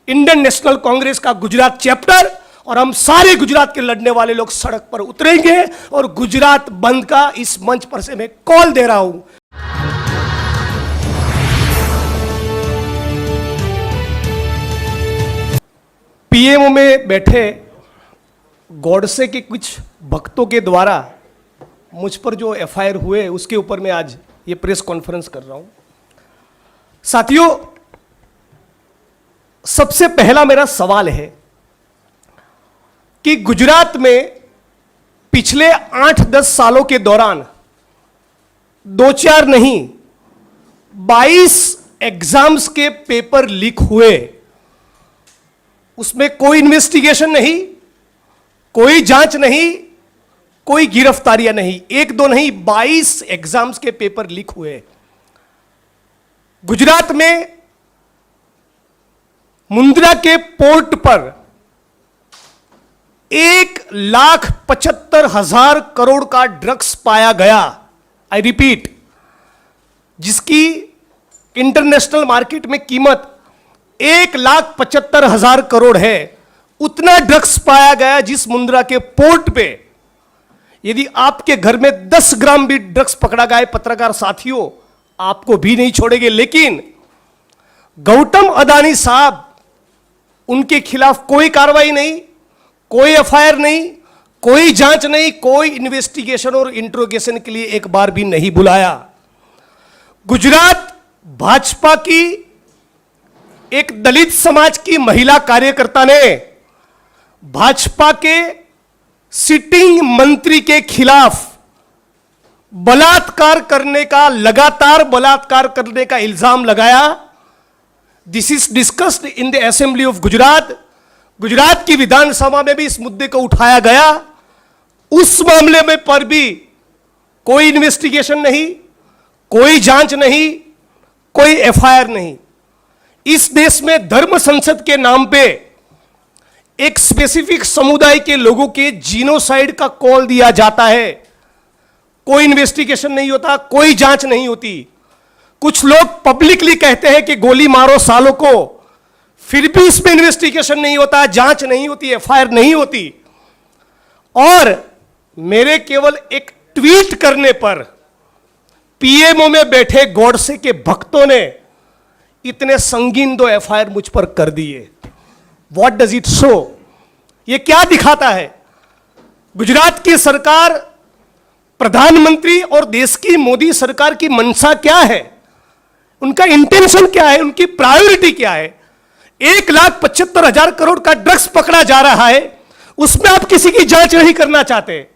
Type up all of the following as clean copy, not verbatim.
Indian national Congress का Gujarat chapter और हम सारे गुजरात के लड़ने वाले लोग सड़क पर उतरेंगे और गुजरात बंद का इस मंच पर से मैं कॉल दे रहा हूं। पीएमओ में बैठे गॉडसे के कुछ भक्तों के द्वारा मुझ पर जो एफआईआर हुए उसके ऊपर मैं आज ये प्रेस कॉन्फ्रेंस कर रहा हूं। साथियों, सबसे पहला मेरा सवाल है कि गुजरात में पिछले 8-10 सालों के दौरान 2-4 नहीं 22 एग्जाम्स के पेपर लीक हुए, उसमें कोई इन्वेस्टिगेशन नहीं, कोई जांच नहीं, कोई गिरफ्तारियां नहीं। 1-2 नहीं 22 एग्जाम्स के पेपर लीक हुए। गुजरात में मुंद्रा के पोर्ट पर 1,75,000 करोड़ का ड्रग्स पाया गया। आई रिपीट, जिसकी इंटरनेशनल मार्केट में कीमत 1,75,000 करोड़ है, उतना ड्रग्स पाया गया जिस मुंद्रा के पोर्ट पे। यदि आपके घर में 10 ग्राम भी ड्रग्स पकड़ा गया, पत्रकार साथियों, आपको भी नहीं छोड़ेंगे। लेकिन गौतम अदानी साहब, उनके खिलाफ कोई कार्रवाई नहीं, कोई एफआईआर नहीं, कोई जांच नहीं, कोई इन्वेस्टिगेशन और इंट्रोगेशन के लिए एक बार भी नहीं बुलाया। गुजरात भाजपा की एक दलित समाज की महिला कार्यकर्ता ने भाजपा के सिटिंग मंत्री के खिलाफ बलात्कार करने का, लगातार बलात्कार करने का इल्जाम लगाया। This is discussed in the assembly of Gujarat. Gujarat की विधानसभा में भी इस मुद्दे को उठाया गया। उस मामले में पर भी कोई इन्वेस्टिगेशन नहीं, कोई जांच नहीं, कोई एफआईआर नहीं। इस देश में धर्म संसद के नाम पे एक स्पेसिफिक समुदाय के लोगों के जीनोसाइड का कॉल दिया जाता है। कोई इन्वेस्टिगेशन नहीं होता, कोई जांच नहीं होती। कुछ लोग पब्लिकली कहते हैं कि गोली मारो सालों को, फिर भी इसमें इन्वेस्टिगेशन नहीं होता, जांच नहीं होती, एफआईआर नहीं होती। और मेरे केवल एक ट्वीट करने पर पीएमओ में बैठे गॉडसे के भक्तों ने इतने संगीन 2 एफआईआर मुझ पर कर दिए। What does it show? ये क्या दिखाता है? गुजरात की सरकार, प्रधानमंत्री और देश की मोदी सरकार की मंशा क्या है, उनका इंटेंशन क्या है, उनकी प्रायोरिटी क्या है? 1,75,000 करोड़ का ड्रग्स पकड़ा जा रहा है, उसमें आप किसी की जांच नहीं करना चाहते।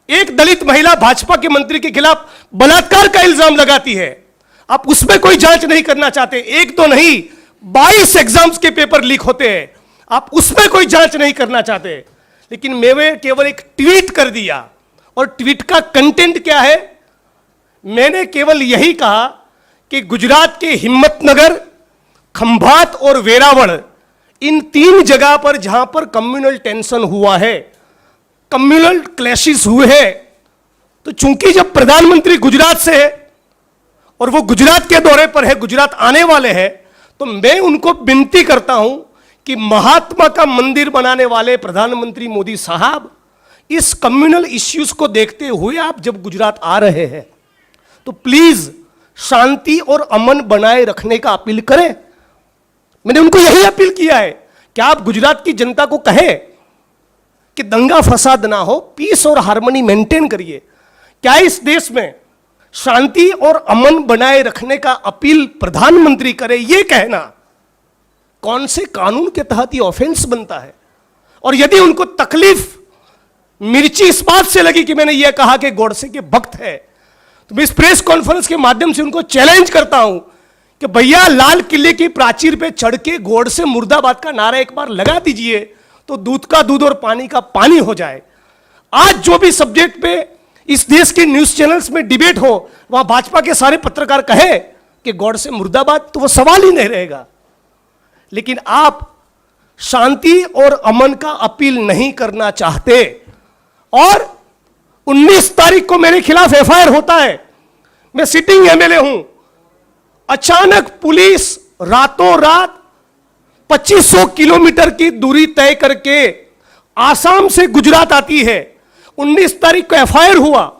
एक दलित महिला भाजपा के मंत्री के खिलाफ बलात्कार का इल्जाम लगाती है, आप उसमें कोई जांच नहीं करना चाहते। 1-2 नहीं 22 एग्जाम्स के पेपर लीक होते हैं, आप उसमें कोई जांच नहीं करना चाहते। लेकिन मैंने केवल एक ट्वीट कर दिया, और ट्वीट का कंटेंट क्या है? मैंने केवल यही कहा कि गुजरात के हिम्मतनगर, खंभात और वेरावल, इन 3 जगह पर जहां पर कम्युनल टेंशन हुआ है, कम्युनल क्लैशेस हुए हैं, तो चूंकि जब प्रधानमंत्री गुजरात से है और वो गुजरात के दौरे पर है, गुजरात आने वाले हैं, तो मैं उनको विनती करता हूं कि महात्मा का मंदिर बनाने वाले प्रधानमंत्री मोदी साहब, इस कम्युनल इश्यूज को देखते हुए आप जब गुजरात आ रहे हैं तो प्लीज शांति और अमन बनाए रखने का अपील करें। मैंने उनको यही अपील किया है कि आप गुजरात की जनता को कहें कि दंगा फसाद ना हो, पीस और हार्मनी मेंटेन करिए। क्या इस देश में शांति और अमन बनाए रखने का अपील प्रधानमंत्री करे? यह कहना कौन से कानून के तहत ये ऑफेंस बनता है? और यदि उनको तकलीफ मिर्ची इस बात से लगी कि मैंने यह कहा कि गॉडसे के भक्त है, तो मैं इस प्रेस कॉन्फ्रेंस के माध्यम से उनको चैलेंज करता हूं कि भैया, लाल किले की प्राचीर पे चढ़ के गॉडसे मुर्दाबाद का नारा एक बार लगा दीजिए, तो दूध का दूध और पानी का पानी हो जाए। आज जो भी सब्जेक्ट पे इस देश के न्यूज चैनल्स में डिबेट हो, वहां भाजपा के सारे पत्रकार कहे कि गॉडसे मुर्दाबाद, तो वो सवाल ही नहीं रहेगा। लेकिन आप शांति और अमन का अपील नहीं करना चाहते, और 19 तारीख को मेरे खिलाफ एफआईआर होता है। मैं सिटिंग एमएलए हूं, अचानक पुलिस रातों रात 2500 किलोमीटर की दूरी तय करके आसाम से गुजरात आती है। 19 तारीख को एफआईआर हुआ।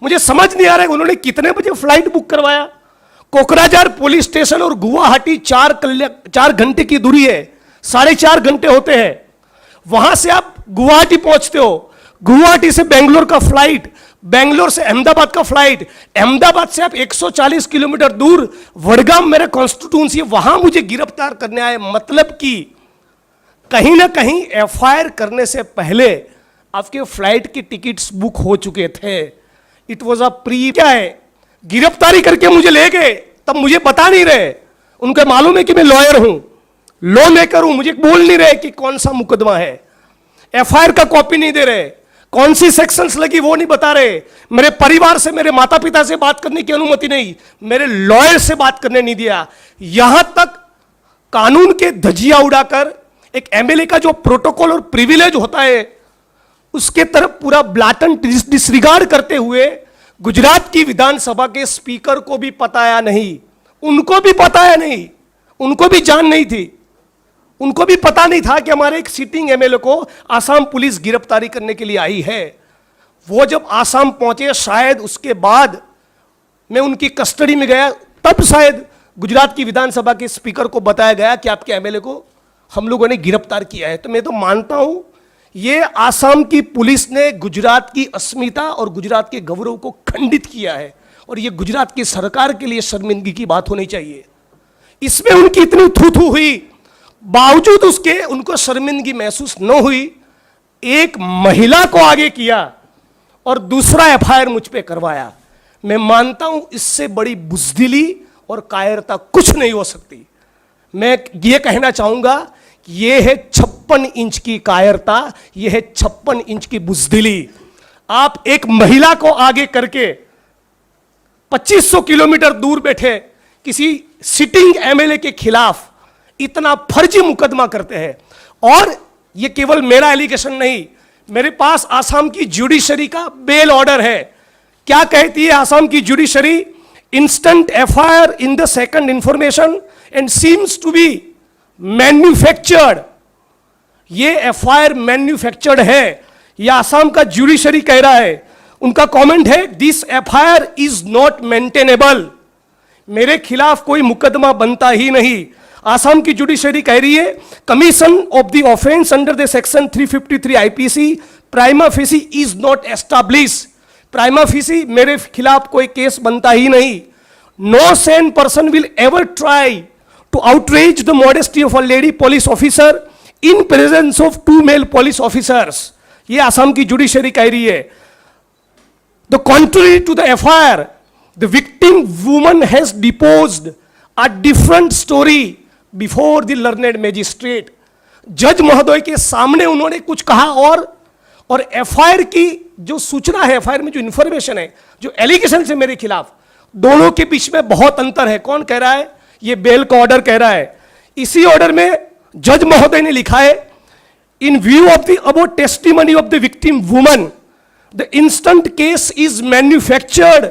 मुझे समझ नहीं आ रहा है उन्होंने कितने बजे फ्लाइट बुक करवाया। कोकराझार पुलिस स्टेशन और गुवाहाटी 4 घंटे की दूरी है, 4.5 घंटे होते हैं। वहां से आप गुवाहाटी पहुंचते हो, गुवाहाटी से बेंगलोर का फ्लाइट, बेंगलोर से अहमदाबाद का फ्लाइट, अहमदाबाद से आप 140 किलोमीटर दूर वडगाम मेरा कॉन्स्टिट्यूंसी, वहां मुझे गिरफ्तार करने आए। मतलब कि कहीं ना कहीं एफआईआर करने से पहले आपके फ्लाइट की टिकट्स बुक हो चुके थे। इट वॉज अ प्री, क्या है, गिरफ्तारी करके मुझे ले गए, तब मुझे बता नहीं रहे। उनको मालूम है कि मैं लॉयर हूं, लॉ मेकर हूं, मुझे बोल नहीं रहे कि कौन सा मुकदमा है। एफआईआर का कॉपी नहीं दे रहे, कौन सी सेक्शंस लगी वो नहीं बता रहे। मेरे परिवार से, मेरे माता पिता से बात करने की अनुमति नहीं, मेरे लॉयर से बात करने नहीं दिया। यहां तक कानून के धजिया उड़ाकर एक एमएलए का जो प्रोटोकॉल और प्रिविलेज होता है उसके तरफ पूरा ब्लाटंट डिसरिगार्ड करते हुए गुजरात की विधानसभा के स्पीकर को भी पताया नहीं, उनको भी पताया नहीं, उनको भी जान नहीं थी, उनको भी पता नहीं था कि हमारे एक सिटिंग एमएलए को आसाम पुलिस गिरफ्तारी करने के लिए आई है। वो जब आसाम पहुंचे, शायद उसके बाद मैं उनकी कस्टडी में गया, तब शायद गुजरात की विधानसभा के स्पीकर को बताया गया कि आपके एमएलए को हम लोगों ने गिरफ्तार किया है। तो मैं तो मानता हूं ये आसाम की पुलिस ने गुजरात की अस्मिता और गुजरात के गौरव को खंडित किया है, और ये गुजरात की सरकार के लिए शर्मिंदगी की बात होनी चाहिए। इसमें उनकी इतनी थू हुई, बावजूद उसके उनको शर्मिंदगी महसूस न हुई। एक महिला को आगे किया और दूसरा एफआईआर मुझ पे करवाया। मैं मानता हूं इससे बड़ी बुजदिली और कायरता कुछ नहीं हो सकती। मैं ये कहना चाहूंगा कि ये है 56 इंच की कायरता, ये है 56 इंच की बुजदिली। आप एक महिला को आगे करके 2500 किलोमीटर दूर बैठे किसी सिटिंग एमएलए के खिलाफ इतना फर्जी मुकदमा करते हैं। और ये केवल मेरा एलिगेशन नहीं, मेरे पास आसाम की जुडिशरी का बेल ऑर्डर है। क्या कहती है आसाम की judiciary? Instant FIR in the second information and seems to be manufactured. ये एफआईआर मैन्युफैक्चर्ड है, यह आसाम का जुडिशरी कह रहा है। उनका कमेंट है, this FIR is not maintainable. मेरे खिलाफ कोई मुकदमा बनता ही नहीं। आसाम की जुडिशरी कह रही है, commission of the offence under the section 353 IPC prima facie is not establish. Prima facie मेरे खिलाफ कोई केस बनता ही नहीं। No sane person will ever try to outrage the modesty of a lady police officer in presence of 2 male police officers. ये आसाम की judiciary कह रही है। The contrary to the FIR, the victim woman has deposed a different story before the learned magistrate. जज महोदय के सामने उन्होंने कुछ कहा और एफआईआर की जो सूचना है, एफआईआर में जो इंफॉर्मेशन है, जो एलिगेशन है मेरे खिलाफ, दोनों के बीच में बहुत अंतर है। कौन कह रहा है? ये बेल का ऑर्डर कह रहा है। इसी ऑर्डर में जज महोदय ने लिखा है, इन view of the about testimony of the victim woman, the instant case is manufactured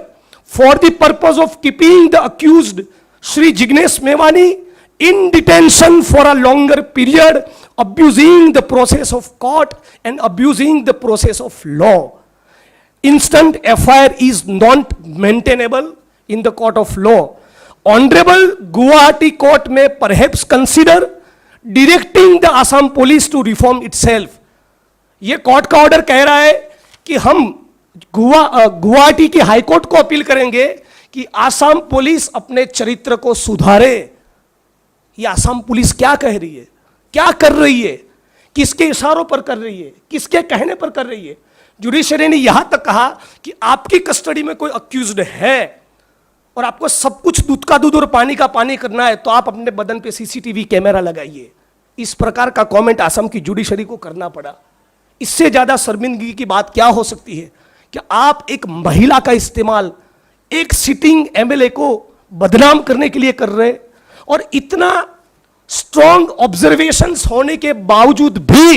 for the purpose of keeping the accused Shri Jignesh Mevani in detention for a longer period, abusing the process of court and abusing the process of law. Instant FIR is not maintainable in the court of law. Honorable Guwahati court may perhaps consider directing the Assam police to reform itself. ये court का order कह रहा है कि हम गुवाहाटी की high court को appeal करेंगे कि आसाम पुलिस अपने चरित्र को सुधारे। ये आसाम पुलिस क्या कह रही है, क्या कर रही है, किसके इशारों पर कर रही है, किसके कहने पर कर रही है? जुडिशरी ने यहां तक कहा कि आपकी कस्टडी में कोई अक्यूज्ड है और आपको सब कुछ दूध का दूध और पानी का पानी करना है तो आप अपने बदन पे सीसीटीवी कैमरा लगाइए। इस प्रकार का कमेंट आसाम की जुडिशरी को करना पड़ा। इससे ज्यादा शर्मिंदगी की बात क्या हो सकती है कि आप एक महिला का इस्तेमाल एक सिटिंग एमएलए को बदनाम करने के लिए कर रहे, और इतना स्ट्रॉन्ग ऑब्जर्वेशंस होने के बावजूद भी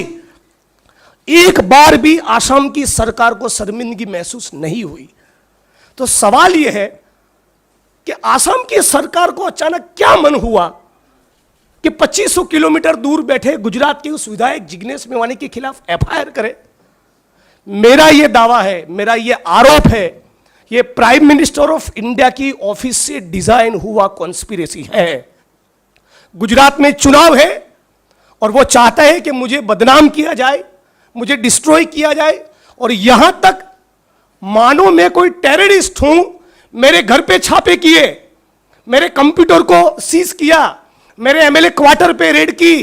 एक बार भी आसाम की सरकार को शर्मिंदगी महसूस नहीं हुई। तो सवाल यह है कि आसाम की सरकार को अचानक क्या मन हुआ कि 2500 किलोमीटर दूर बैठे गुजरात के उस विधायक जिग्नेश मेवानी के खिलाफ एफआईआर करे। मेरा यह दावा है, मेरा यह आरोप है, यह प्राइम मिनिस्टर ऑफ इंडिया की ऑफिस से डिजाइन हुआ कॉन्स्पिरेसी है। गुजरात में चुनाव है और वो चाहता है कि मुझे बदनाम किया जाए, मुझे डिस्ट्रॉय किया जाए, और यहां तक मानो मैं कोई टेररिस्ट हूं। मेरे घर पे छापे किए, मेरे कंप्यूटर को सीज किया, मेरे एमएलए क्वार्टर पे रेड की,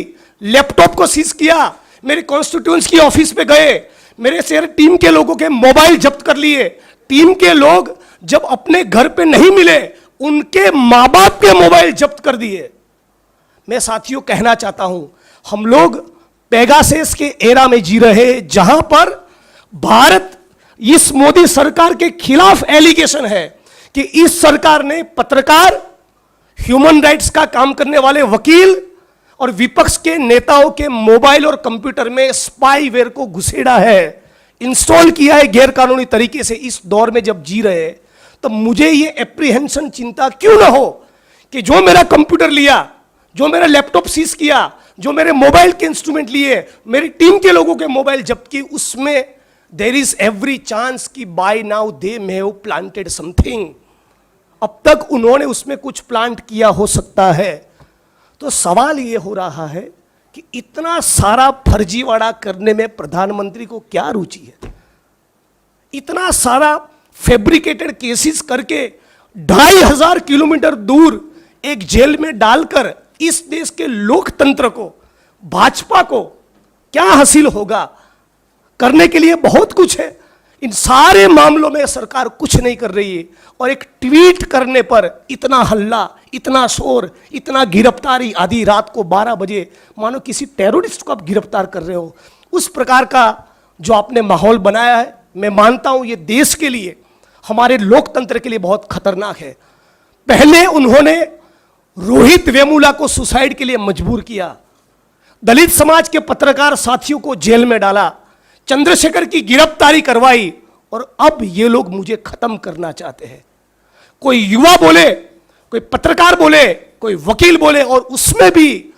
लैपटॉप को सीज किया, मेरे कॉन्स्टिट्यूएंसी की ऑफिस पे गए, मेरे शेयर टीम के लोगों के मोबाइल जब्त कर लिए। टीम के लोग जब अपने घर पे नहीं मिले, उनके मां बाप के मोबाइल जब्त कर दिए। मैं साथियों कहना चाहता हूं, हम लोग पेगासस के एरा में जी रहे हैं, जहां पर भारत इस मोदी सरकार के खिलाफ एलिगेशन है कि इस सरकार ने पत्रकार, ह्यूमन राइट्स का काम करने वाले वकील और विपक्ष के नेताओं के मोबाइल और कंप्यूटर में स्पाईवेयर को घुसेड़ा है, इंस्टॉल किया है गैरकानूनी तरीके से। इस दौर में जब जी रहे हैं, तो मुझे ये एप्रीहेंशन, चिंता क्यों ना हो कि जो मेरा कंप्यूटर लिया, जो मेरा लैपटॉप सीज किया, जो मेरे मोबाइल के इंस्ट्रूमेंट लिए, मेरी टीम के लोगों के मोबाइल जब्त किए, उसमें देयर इज एवरी चांस कि by now they may have planted something. अब तक उन्होंने उसमें कुछ प्लांट किया हो सकता है। तो सवाल यह हो रहा है कि इतना सारा फर्जीवाड़ा करने में प्रधानमंत्री को क्या रुचि है? इतना सारा फैब्रिकेटेड केसेस करके 2500 किलोमीटर दूर एक जेल में डालकर इस देश के लोकतंत्र को, भाजपा को क्या हासिल होगा? करने के लिए बहुत कुछ है। इन सारे मामलों में सरकार कुछ नहीं कर रही है, और एक ट्वीट करने पर इतना हल्ला, इतना शोर, इतना गिरफ्तारी, आधी रात को 12 बजे मानो किसी टेररिस्ट को आप गिरफ्तार कर रहे हो। उस प्रकार का जो आपने माहौल बनाया है, मैं मानता हूं ये देश के लिए, हमारे लोकतंत्र के लिए बहुत खतरनाक है। पहले उन्होंने रोहित वेमुला को सुसाइड के लिए मजबूर किया, दलित समाज के पत्रकार साथियों को जेल में डाला, चंद्रशेखर की गिरफ्तारी करवाई, और अब ये लोग मुझे खत्म करना चाहते हैं। कोई युवा बोले, कोई पत्रकार बोले, कोई वकील बोले, और उसमें भी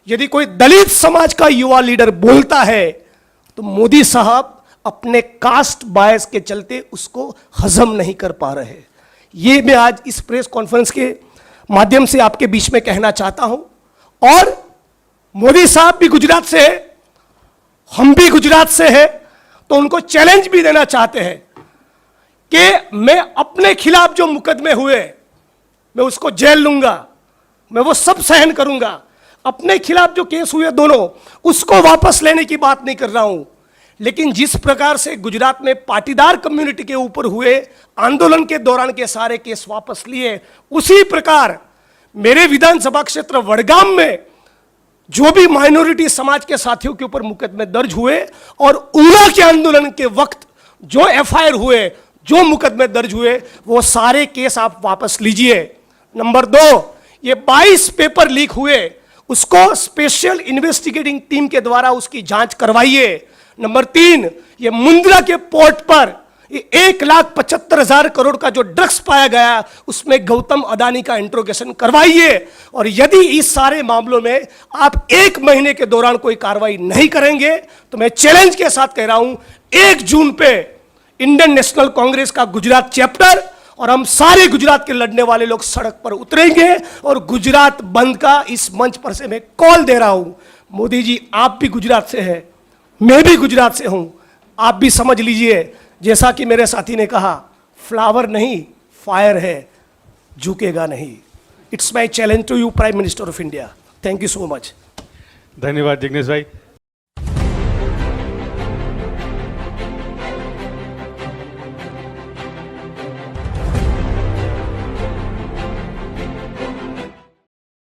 यदि कोई दलित समाज का युवा लीडर बोलता है तो मोदी साहब अपने कास्ट बायस के चलते उसको हजम नहीं कर पा रहे। ये मैं आज इस प्रेस कॉन्फ्रेंस के माध्यम से आपके बीच में कहना चाहता हूं। और मोदी साहब भी गुजरात से है, हम भी गुजरात से हैं, तो उनको चैलेंज भी देना चाहते हैं कि मैं अपने खिलाफ जो मुकदमे हुए, मैं उसको जेल लूंगा, मैं वो सब सहन करूंगा। अपने खिलाफ जो केस हुए दोनों, उसको वापस लेने की बात नहीं कर रहा हूं। लेकिन जिस प्रकार से गुजरात में पाटीदार कम्युनिटी के ऊपर हुए आंदोलन के दौरान के सारे केस वापस लिए, उसी प्रकार मेरे विधानसभा क्षेत्र वडगाम में जो भी माइनॉरिटी समाज के साथियों के ऊपर मुकदमे दर्ज हुए, और उना के आंदोलन के वक्त जो एफआईआर हुए, जो मुकदमे दर्ज हुए, वो सारे केस आप वापस लीजिए। नंबर 2, ये 22 पेपर लीक हुए, उसको स्पेशल इन्वेस्टिगेटिंग टीम के द्वारा उसकी जांच करवाइए। नंबर 3, ये मुंद्रा के पोर्ट पर 1,75,000 करोड़ का जो ड्रग्स पाया गया, उसमें गौतम अडानी का इंट्रोगेशन करवाइए। और यदि इस सारे मामलों में आप 1 महीने के दौरान कोई कार्रवाई नहीं करेंगे, तो मैं चैलेंज के साथ कह रहा हूं, 1 जून पे इंडियन नेशनल कांग्रेस का गुजरात चैप्टर और हम सारे गुजरात के लड़ने वाले लोग सड़क पर उतरेंगे, और गुजरात बंद का इस मंच पर से मैं कॉल दे रहा हूं। मोदी जी, आप भी गुजरात से हैं, मैं भी गुजरात से हूं, आप भी समझ लीजिए, जैसा कि मेरे साथी ने कहा, फ्लावर नहीं फायर है, झुकेगा नहीं। It's my challenge to you, prime minister of India. Thank you so much. धन्यवाद जिग्नेश भाई।